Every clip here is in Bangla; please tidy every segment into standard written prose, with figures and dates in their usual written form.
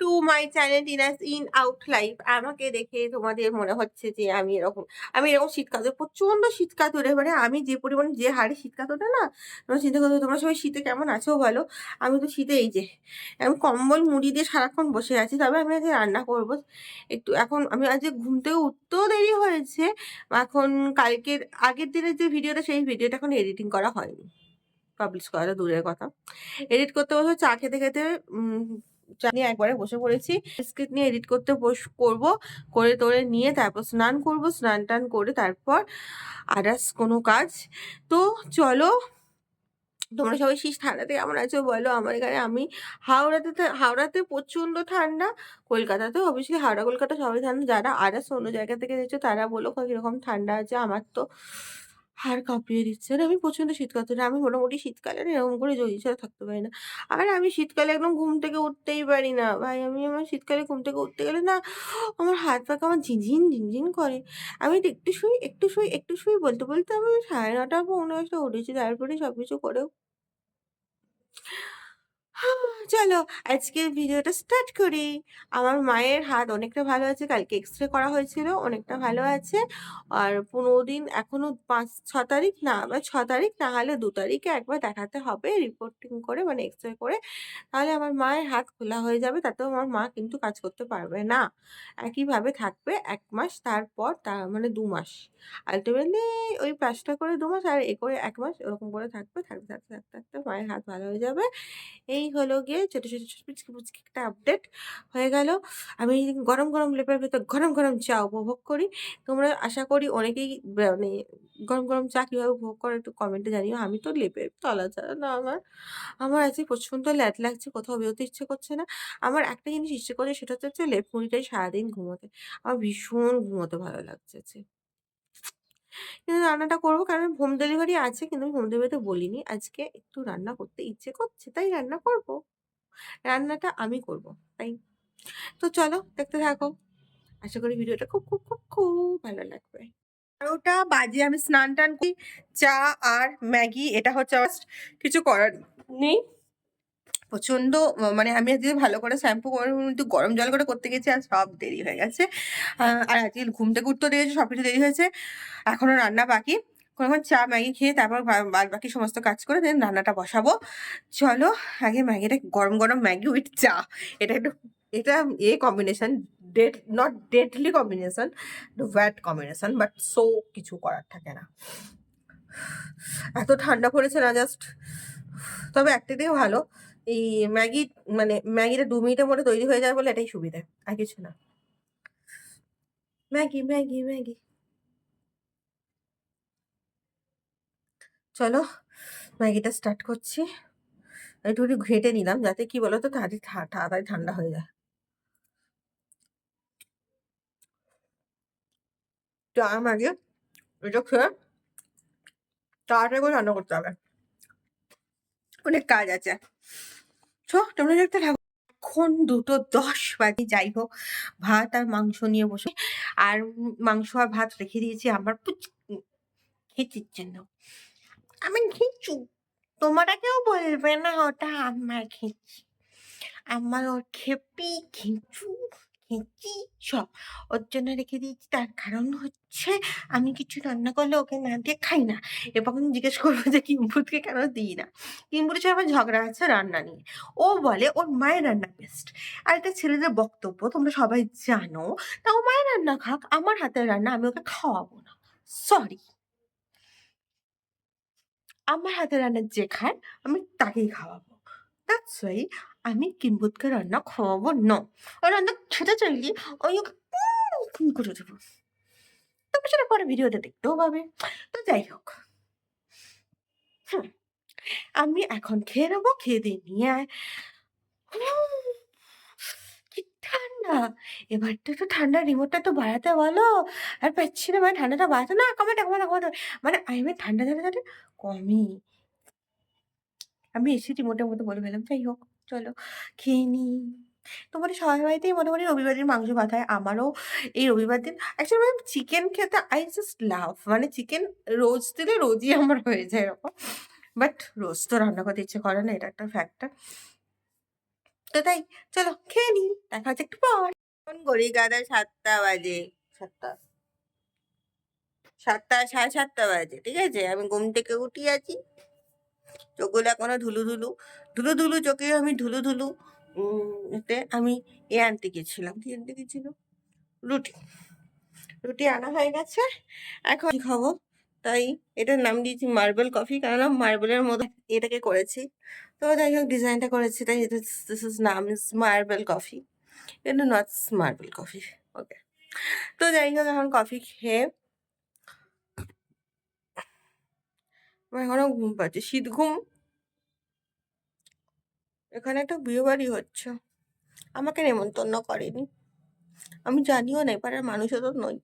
To my channel Tina's in out life. আমাকে দেখে তোমাদের মনে হচ্ছে যে আমি এরকম শীত কাতুরে, প্রচন্ড শীত কাতুরে, মানে আমি যে পরিমাণে যে হারে শীত কাতুরে না, তোমরা চিন্তা করো। তোমরা সবাই শীতে কেমন আছো বলো? আমি তো শীতে এই যে এখন কম্বল মুড়ি দিয়ে সারাক্ষণ বসে আছি। তবে আমি আজকে রান্না করবো একটু। এখন আমি আজকে ঘুম থেকে উঠতেও দেরি হয়েছে। এখন কালকের আগের দিনের যে ভিডিওটা, সেই ভিডিওটা এখন এডিটিং করা হয়নি, পাবলিশ করাটা দূরের কথা। এডিট করতে বসে চা খেতে খেতে চা নিয়ে একবারে বসে পড়েছি। স্ক্রিপ্ট নিয়ে এডিট করতে করবো, করে তোরে নিয়ে তারপর স্নান করবো, স্নান টান করে তারপর আদার্স কোনো কাজ। তো চলো, তোমরা সবাই শীত ঠান্ডাতে কেমন আছো বলো? আমার এখানে আমি হাওড়াতে প্রচন্ড ঠান্ডা। কলকাতাতেও অবশ্যই, হাওড়া কলকাতা সবাই ঠান্ডা। যারা আদার্স অন্য জায়গা থেকে এসেছো তারা বলো কিরকম ঠান্ডা আছে। আমার তো হাড় কাঁপিয়ে দিচ্ছে। আর আমি প্রচন্ড শীত কাতুরে। আমি মোটামুটি শীতকালে না এরকম করে জড়িয়ে ছাড়া থাকতে পারি না। আর আমি শীতকালে একদম ঘুম থেকে উঠতেই পারি না ভাই। আমার শীতকালে ঘুম থেকে উঠতে গেলে না, আমার হাত পা কেমন ঝিনঝিন ঝিনঝিন করে। আমি তো একটু শুই বলতে বলতে আমি 9:30 পৌনে 10টা উঠেছি। তারপরে সবকিছু করে চলো আজকের ভিডিওটা স্টার্ট করি। আমার মায়ের হাত অনেকটা ভালো আছে। কালকে এক্সরে করা হয়েছিল, অনেকটা ভালো আছে। আর 15 দিন এখনো, 5-6 তারিখ না, বা 6 তারিখ না হলে 2 তারিখে একবার দেখাতে হবে রিপোর্টিং করে, মানে এক্সরে করে। তাহলে আমার মায়ের হাত খোলা হয়ে যাবে। তাতেও আমার মা কিন্তু কাজ করতে পারবে না, একইভাবে থাকবে 1 মাস, তারপর তার মানে 2 মাস। আলটিমেটলি ওই প্লাস্টার করে 2 মাস আর এ করে 1 মাস, ওরকম করে থাকবে। থাকতে থাকতে থাকতে থাকতে মায়ের হাত ভালো হয়ে যাবে। এই হলো গিয়ে ছোট ছোট ছোট পুচকি পুচকি একটা আপডেট হয়ে গেল। আমি গরম গরম লেপের ভেতর গরম গরম চা উপভোগ করি। তোমরা আশা করি অনেকেই মানে গরম গরম চা কীভাবে উপভোগ করো একটু কমেন্টে জানিও। আমি তো লেপের তলা ছাড়া না, আমার আজকে প্রচণ্ড ল্যাদ লাগছে, কোথাও বেরোতে ইচ্ছে করছে না। আমার একটা জিনিস ইচ্ছে করে, সেটা হচ্ছে লেপ মুড়িটাই সারাদিন ঘুমোতে। আমার ভীষণ ঘুমোতে ভালো লাগছে আজকে। কিন্তু রান্নাটা করবো, কারণ হোম ডেলিভারি আছে, কিন্তু আমি হোম ডেলিভারিতে বলিনি। আজকে একটু রান্না করতে ইচ্ছে করছে, তাই রান্না করব। রান্নাটা আমি করব, তাই। তো চলো দেখতে থাকো। আশা করি ভিডিওটা খুব খুব খুব খুব ভালো লাগবে। 12টা বাজে, আমি স্নান টান করি, চা আর ম্যাগি, এটা হচ্ছে আমার কিছু করার নেই। প্রচন্ড মানে আমি আজকে ভালো করে শ্যাম্পু করে একটু গরম জল করে করতে গেছি, আর সব দেরি হয়ে গেছে। আর আজকে ঘুম থেকে উঠতেও দেরি হয়েছে, সব কিছু দেরি হয়েছে। এখনো রান্না বাকি। এখন চা ম্যাগি খেয়ে তারপর বাদ বাকি সমস্ত কাজ করে দেন রান্নাটা বসাবো। চলো আগে ম্যাগিটা, গরম গরম ম্যাগি উইথ চা, এটা একটু, এটা combination, not deadly combination, bad combination, but so কিছু করার থাকে না। এত ঠান্ডা পড়েছে না জাস্ট। তবে একটা দিকে ভালো, এই ম্যাগি, মানে ম্যাগিটা 2 মিনিটের মধ্যে তৈরি হয়ে যায় বলে এটাই সুবিধা, আর কিছু না। Maggi Maggi Maggi. চলো ম্যাগিটা স্টার্ট করছি। একটু একটু ঘেঁটে নিলাম, যাতে কি বলতো তাড়াতাড়ি ঠান্ডা হয়ে যায়। তো আগে এটা খেয়ে তাড়াতাড়ি করে রান্না করতে হবে, অনেক কাজ আছে। তোমরা দেখতে থাকো। এখন 2:10 বাজে, যাই হোক, ভাত আর মাংস নিয়ে বসে। আর মাংস আর ভাত রেখে দিয়েছি আমার খেচির জন্য। আমি খিচু, তোমরা কেউ বলবে না ওটা আমার খিচি। আমার ওর খেপি খিচু খেচি সব ওর জন্য রেখে দিয়েছি। তার কারণ হচ্ছে আমি কিছু রান্না করলে ওকে না দিয়ে খাই না। এবং জিজ্ঞেস করবো যে কিম্পুতকে কেন দিই না। কিম্পুর সাথে আমার ঝগড়া আছে রান্না নিয়ে। ও বলে ওর মায়ের রান্না বেস্ট। আর এটা ছেলেদের বক্তব্য, তোমরা সবাই জানো। তা ও মায়ের রান্না খাক, আমার হাতের রান্না আমি ওকে খাওয়াবো না। সরি, আমার হাতের রান্না যে খায় আমি তাকেই খাওয়াবো। দ্যাটস ওয়াই আমি কিম্বুতকে রান্না খাওয়াবো না। ও রান্না খেতে চাইলে ওই ওকে করে দেবো। তবে সেটা পরে ভিডিওতে দেখতেও পাবে। তো যাই হোক, হুম, আমি এখন খেয়ে নেবো। খেয়ে দিয়ে নিয়ে আয়। কি ঠান্ডা! এবার তো একটু ঠান্ডার রিমোটটা তো বাড়াতে বলো। আর পাচ্ছি না, মানে ঠান্ডাটা বাড়াতে, না কমাতে। মানে আমি ঠান্ডা যাতে কমই। আমি এসি রিমোটের মতো বলে ফেললাম। যাই হোক, চলো খেয়ে নিই। তোমাদের সবার বাড়িতেই মোটামুটি রবিবার দিন মাংস ভাত হয়। আমারও এই রবিবার দিন অ্যাকচুয়ালি আমি চিকেন খেতে আই জাস্ট লাভ। মানে চিকেন রোজ দিলে রোজই আমার হয়ে যায় এরকম। বাট রোজ তো রান্না করতে ইচ্ছে করে না, এটা একটা ফ্যাক্টর। তো তাই চলো খেয়ে নিই, দেখা হচ্ছে একটু পর। এখন ঘড়ি কাঁটায় 7টা বাজে, 7টা 7টা 7:30 বাজে, ঠিক আছে? আমি ঘুম থেকে উঠি আছি, চোখগুলো এখনো ধুলু ধুলু, ধুলু ধুলু চোখে আমি ধুলু ধুলু। এতে আমি আনতে গেছিলাম, কি আনতে গেছিল, রুটি। রুটি আনা হয়ে গেছে, এখন কি খাবো, তাই এটার নাম দিয়েছি মার্বেল কফি, কারণ মার্বেলের মধ্যে এটাকে করেছি। তো যাই হোক ডিজাইনটা করেছি, তাই দিস ইজ নাম ইজ মার্বেল কফি, কিন্তু নট মার্বেল কফি। ওকে, তো যাই হোক এখন কফি খেয়ে আমার এখনো ঘুম পাচ্ছে, শীত ঘুম। এখানে একটা বিয়ে বাড়ি হচ্ছে, আমাকে নেমন্তন্ন করেনি, আমি জানিও না, এপাড়ার মানুষও তো নই,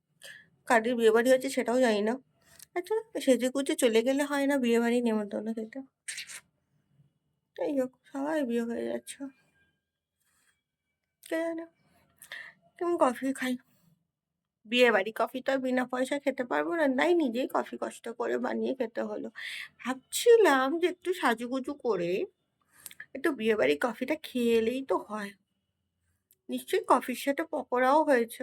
কাদের বিয়ে বাড়ি হচ্ছে সেটাও জানি না। আচ্ছা, সেজে গুজে চলে গেলে হয় না বিয়ে বাড়ি নেমন্তন্ন খেতে? যাই হোক, সবাই বিয়ে হয়ে যাচ্ছে, কে জানে কেমন কফি খাই। বিয়ে বাড়ি কফি তো আর বিনা পয়সায় খেতে পারবো না, তাই নিজেই কফি কষ্ট করে বানিয়ে খেতে হলো। ভাবছিলাম যে একটু সাজুগুজু করে একটু বিয়ে বাড়ি কফিটা খেয়ে এলেই তো হয়। নিশ্চয়ই কফির সাথে পকোড়াও হয়েছে,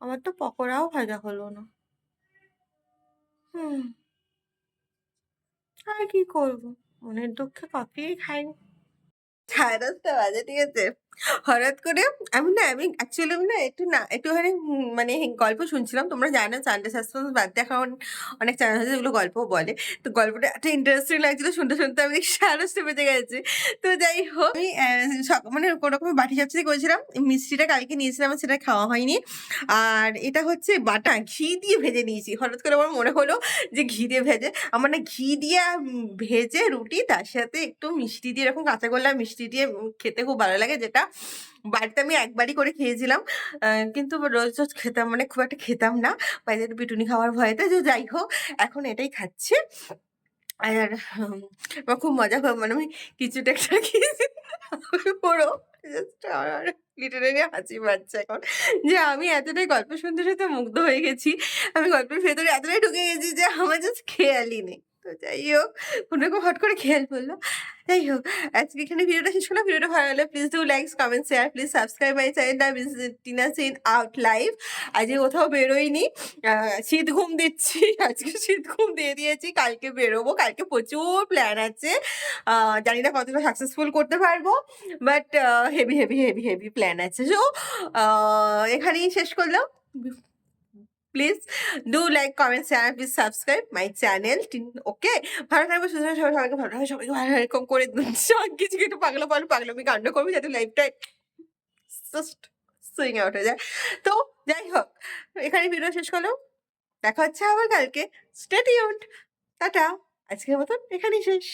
আমার তো পকোড়াও ভাজা হলো না। হুম, আর কি করবো, মনের দুঃখে কফিই খাই। 10:30 বাজে, ঠিক আছে? হঠাৎ করে আমি অ্যাকচুয়ালি আমি না একটুখানি মানে গল্প শুনছিলাম। তোমরা জানো সানডে সাসপেন্স বাদ দিয়ে এখন অনেক চ্যানেল আছে যেগুলো গল্প বলে। তো গল্পটা এত ইন্টারেস্টিং লাগছিল শুনতে, শুনতে আমি 10:30 বেজে গেছে। তো যাই হোক আমি মানে কোনরকমে বাটি চাপচিনি করেছিলাম। মিষ্টিটা কালকে নিয়েছিলাম, সেটা খাওয়া হয়নি। আর এটা হচ্ছে বাটা ঘি দিয়ে ভেজে নিয়েছি। হঠাৎ করে আমার মনে হলো যে ঘি দিয়ে ভেজে, আমার না ঘি দিয়ে ভেজে রুটি, তার সাথে একটু মিষ্টি দিয়ে, এরকম কাঁচা গোল্লা মিষ্টি দিয়ে খেতে খুব ভালো লাগে, যেটা বাড়িতে আমি একবারই করে খেয়েছিলাম। কিন্তু রোজ রোজ খেতাম মানে খুব একটা খেতাম না, বাইরে একটু পিটুনি খাওয়ার ভয়েতে। যে যাই হোক এখন এটাই খাচ্ছি। আর আমার খুব মজা মানে আমি কিছুটা একটা খেয়েছি, আমি পুরো জাস্ট আমার লিটারেলি হাসি পাচ্ছে এখন, যে আমি এতটাই গল্প শুনতে শুনতে মুগ্ধ হয়ে গেছি, আমি গল্পের ভেতরে এতটাই ঢুকে গেছি যে আমার জাস্ট খেয়ালই নেই। তো যাই হোক কোনোরকম হট করে খেয়াল পড়লো। যাই হোক আজকে এখানে ভিডিওটা শেষ করলাম। ভিডিওটা ভালো লাগলে please do like, comment, share, please subscribe my channel Tina seen out live. আজকে কোথাও বেরোইনি, শীত ঘুম দিচ্ছি, আজকে শীত ঘুম দিয়ে দিয়েছি, কালকে বেরোবো, কালকে প্রচুর প্ল্যান আছে। জানি না কতটা সাকসেসফুল করতে পারবো, but heavy heavy heavy heavy plan আছে। সো এখানেই শেষ করলাম। Please do like, comment, share, please subscribe my channel. Okay, ভালো থাকবে, সুস্থ থাকবে, সবাইকে ভালো থাকবে, সবাইকে ভালো এরকম করে কিছু কিছু পাগলামি কাণ্ড করবি যাতে লাইফটা জাস্ট সুইং আউট হয়ে যায়। তো যাই হোক এখানে ভিডিও শেষ করলাম, দেখা হচ্ছে আবার কালকে। স্টে টিউনড, টাটা, আজকের মতন এখানেই শেষ।